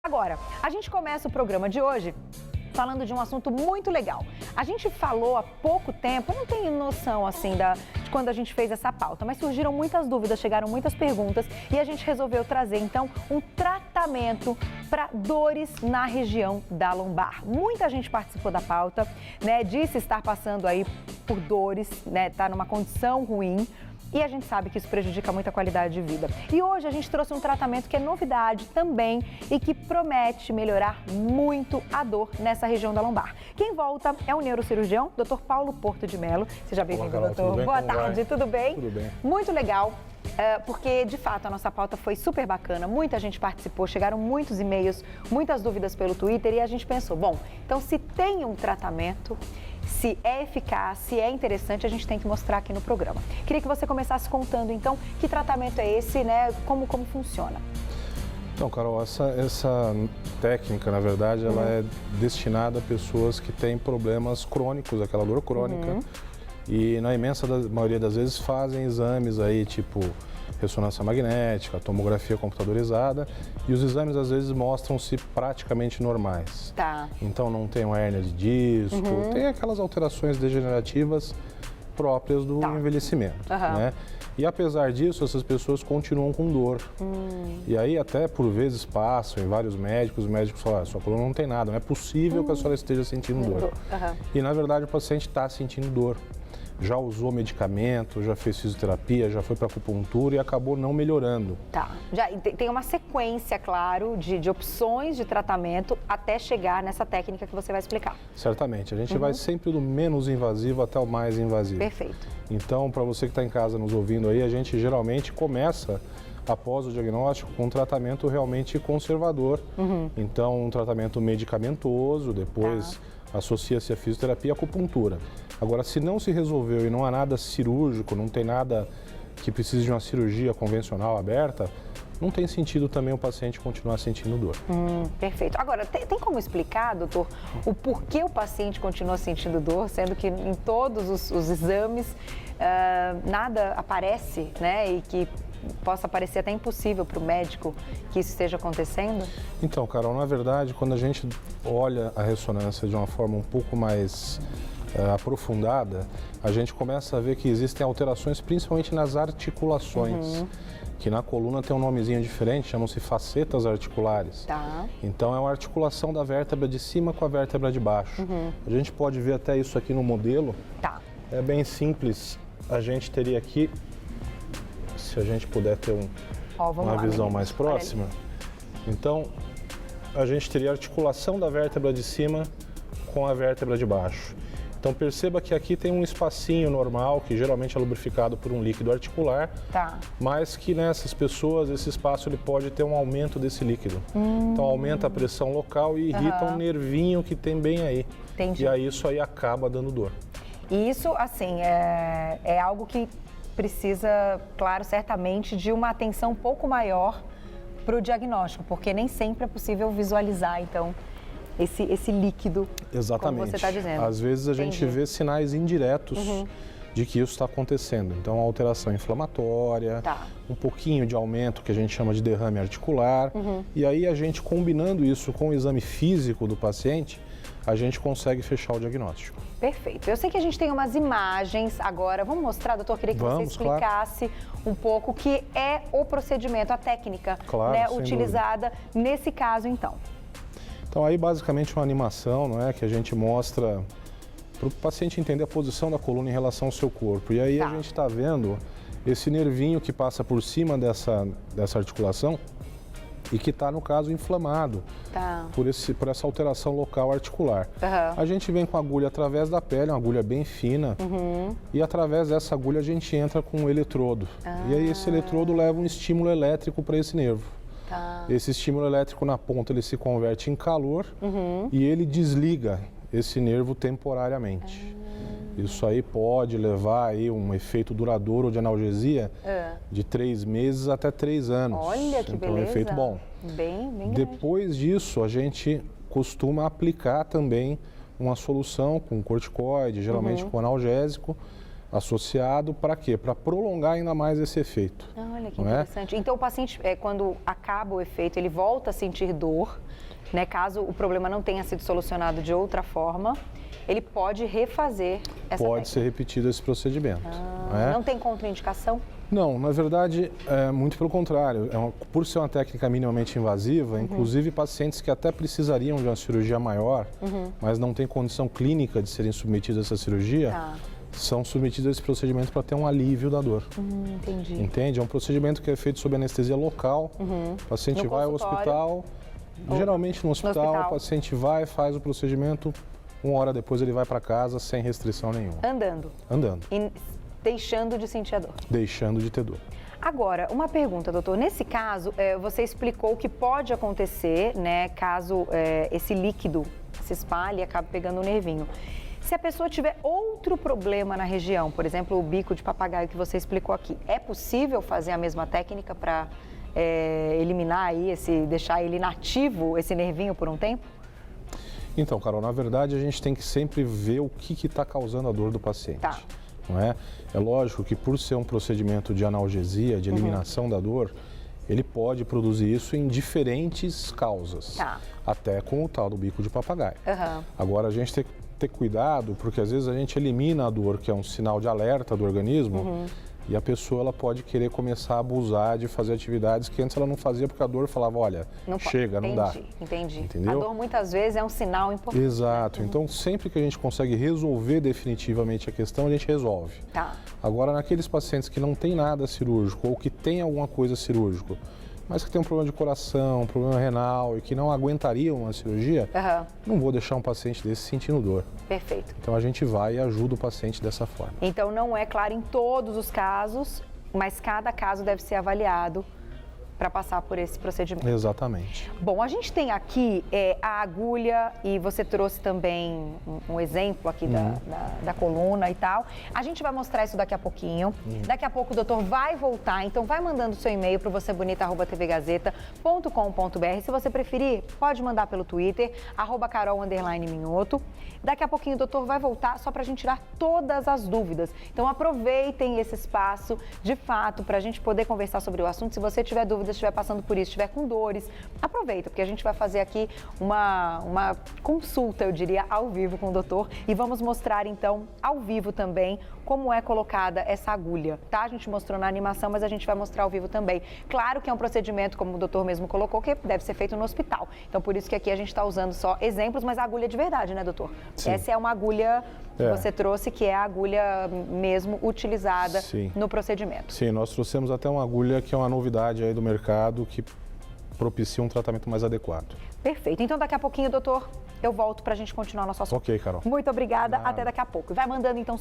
Agora, a gente começa o programa de hoje falando de um assunto muito legal. A gente falou há pouco tempo, eu não tenho noção assim de quando a gente fez essa pauta, mas surgiram muitas dúvidas, chegaram muitas perguntas e a gente resolveu trazer então um tratamento para dores na região da lombar. Muita gente participou da pauta, né? Disse estar passando aí por dores, né? Tá numa condição ruim. E a gente sabe que isso prejudica muito a qualidade de vida. E hoje a gente trouxe um tratamento que é novidade também e que promete melhorar muito a dor nessa região da lombar. Quem volta é o neurocirurgião, Dr. Paulo Porto de Mello. Seja bem-vindo, doutor. Boa tarde, tudo bem? Tudo bem. Muito legal. Porque, de fato, a nossa pauta foi super bacana, muita gente participou, chegaram muitos e-mails, muitas dúvidas pelo Twitter e a gente pensou, bom, então se tem um tratamento, se é eficaz, se é interessante, a gente tem que mostrar aqui no programa. Queria que você começasse contando, então, que tratamento é esse, né, como funciona. Então, Carol, essa técnica, na verdade, ela é destinada a pessoas que têm problemas crônicos, aquela dor crônica, e na imensa maioria das vezes fazem exames aí, tipo ressonância magnética, tomografia computadorizada, e os exames às vezes mostram-se praticamente normais. Tá. Então não tem uma hérnia de disco, tem aquelas alterações degenerativas próprias do envelhecimento, né? E apesar disso, essas pessoas continuam com dor. E aí até por vezes passam em vários médicos, os médicos falam, sua coluna não tem nada, não é possível que a senhora esteja sentindo dor. E na verdade o paciente está sentindo dor. Já usou medicamento, já fez fisioterapia, já foi para acupuntura e acabou não melhorando. Tá. Já tem uma sequência, claro, de opções de tratamento até chegar nessa técnica que você vai explicar. Certamente. A gente vai sempre do menos invasivo até o mais invasivo. Perfeito. Então, para você que está em casa nos ouvindo aí, a gente geralmente começa, após o diagnóstico, com um tratamento realmente conservador. Então, um tratamento medicamentoso, depois associa-se a fisioterapia e acupuntura. Agora, se não se resolveu e não há nada cirúrgico, não tem nada que precise de uma cirurgia convencional aberta, não tem sentido também o paciente continuar sentindo dor. Perfeito. Agora, tem como explicar, doutor, o porquê o paciente continua sentindo dor, sendo que em todos os exames nada aparece, né, e que possa parecer até impossível para o médico que isso esteja acontecendo? Então, Carol, na verdade, quando a gente olha a ressonância de uma forma um pouco mais aprofundada, a gente começa a ver que existem alterações principalmente nas articulações, que na coluna tem um nomezinho diferente, chamam-se facetas articulares. Tá. Então é uma articulação da vértebra de cima com a vértebra de baixo. A gente pode ver até isso aqui no modelo. Tá. É bem simples, a gente teria aqui, se a gente puder ter uma visão mais próxima, então a gente teria a articulação da vértebra de cima com a vértebra de baixo. Então perceba que aqui tem um espacinho normal, que geralmente é lubrificado por um líquido articular, mas que nessas pessoas esse espaço ele pode ter um aumento desse líquido. Então aumenta a pressão local e irrita um nervinho que tem bem aí. Entendi. E aí isso aí acaba dando dor. E isso, assim, é algo que precisa, claro, certamente, de uma atenção um pouco maior para o diagnóstico, porque nem sempre é possível visualizar, então, esse líquido, exatamente, como você está dizendo. Às vezes a gente vê sinais indiretos de que isso está acontecendo. Então, alteração inflamatória, um pouquinho de aumento que a gente chama de derrame articular. E aí a gente combinando isso com o exame físico do paciente, a gente consegue fechar o diagnóstico. Perfeito. Eu sei que a gente tem umas imagens agora. Vamos mostrar, doutor? Queria que você explicasse um pouco o que é o procedimento, a técnica, né, utilizada nesse caso, então. Então, aí basicamente uma animação, não é, que a gente mostra para o paciente entender a posição da coluna em relação ao seu corpo. E aí a gente está vendo esse nervinho que passa por cima dessa articulação e que está, no caso, inflamado por essa alteração local articular. A gente vem com a agulha através da pele, uma agulha bem fina, e através dessa agulha a gente entra com um eletrodo. E aí esse eletrodo leva um estímulo elétrico para esse nervo. Esse estímulo elétrico na ponta ele se converte em calor e ele desliga esse nervo temporariamente. Isso aí pode levar aí um efeito duradouro de analgesia de 3 meses até 3 anos. Olha que beleza. Então é um efeito bom. Bem Depois disso, a gente costuma aplicar também uma solução com corticoide, geralmente com analgésico, associado para quê? Para prolongar ainda mais esse efeito. Olha que não é? interessante. Então o paciente, quando acaba o efeito, ele volta a sentir dor, né? Caso o problema não tenha sido solucionado de outra forma, ele pode refazer essa Pode ser técnica. repetido esse procedimento. Não é? Não tem contraindicação? Não, na verdade, muito pelo contrário. Por ser uma técnica minimamente invasiva, inclusive pacientes que até precisariam de uma cirurgia maior, mas não têm condição clínica de serem submetidos a essa cirurgia, Tá. são submetidos a esse procedimento para ter um alívio da dor. Entendi. Entende? É um procedimento que é feito sob anestesia local. O paciente No vai ao consultório? hospital, geralmente no hospital, o paciente vai, faz o procedimento, 1 hora depois ele vai para casa sem restrição nenhuma. Andando. Andando, E deixando de sentir a dor. deixando de ter dor. Agora, uma pergunta, doutor. Nesse caso, você explicou o que pode acontecer, né, caso esse líquido se espalhe e acabe pegando o nervinho. Se a pessoa tiver outro problema na região, por exemplo, o bico de papagaio que você explicou aqui, é possível fazer a mesma técnica para eliminar aí, deixar ele inativo, esse nervinho por um tempo? Então, Carol, na verdade a gente tem que sempre ver o que está causando a dor do paciente. Tá. Não é? É lógico que por ser um procedimento de analgesia, de eliminação da dor, ele pode produzir isso em diferentes causas. Tá. Até com o tal do bico de papagaio. Aham. Agora a gente tem que ter cuidado, porque às vezes a gente elimina a dor, que é um sinal de alerta do organismo, e a pessoa ela pode querer começar a abusar de fazer atividades que antes ela não fazia porque a dor falava, olha, chega, não dá. Entendi. Entendeu? A dor muitas vezes é um sinal importante. Exato. Então, sempre que a gente consegue resolver definitivamente a questão, a gente resolve. Tá. Agora, naqueles pacientes que não tem nada cirúrgico ou que tem alguma coisa cirúrgico, mas que tem um problema de coração, um problema renal e que não aguentariam uma cirurgia, não vou deixar um paciente desse sentindo dor. Perfeito. Então, a gente vai e ajuda o paciente dessa forma. Então, não é claro em todos os casos, mas cada caso deve ser avaliado para passar por esse procedimento. Exatamente. Bom, a gente tem aqui a agulha e você trouxe também um exemplo aqui da coluna e tal. A gente vai mostrar isso daqui a pouquinho. Daqui a pouco o doutor vai voltar, então vai mandando seu e-mail para vocebonita@tvgazeta.com.br. Se você preferir, pode mandar pelo Twitter, @Carol_Minhoto. Daqui a pouquinho o doutor vai voltar só para a gente tirar todas as dúvidas. Então aproveitem esse espaço, de fato, para a gente poder conversar sobre o assunto. Se você tiver dúvidas, estiver passando por isso, estiver com dores, aproveita, porque a gente vai fazer aqui uma consulta, eu diria, ao vivo com o doutor e vamos mostrar, então, ao vivo também como é colocada essa agulha, tá? A gente mostrou na animação, mas a gente vai mostrar ao vivo também. Claro que é um procedimento, como o doutor mesmo colocou, que deve ser feito no hospital. Então, por isso que aqui a gente está usando só exemplos, mas a agulha é de verdade, né, doutor? Sim. Essa é uma agulha que você trouxe, que é a agulha mesmo utilizada no procedimento. Sim, nós trouxemos até uma agulha que é uma novidade aí do mercado que propicia um tratamento mais adequado. Perfeito. Então, daqui a pouquinho, doutor, eu volto para a gente continuar nosso assunto. Ok, Carol. Muito obrigada. Até daqui a pouco. Vai mandando, então,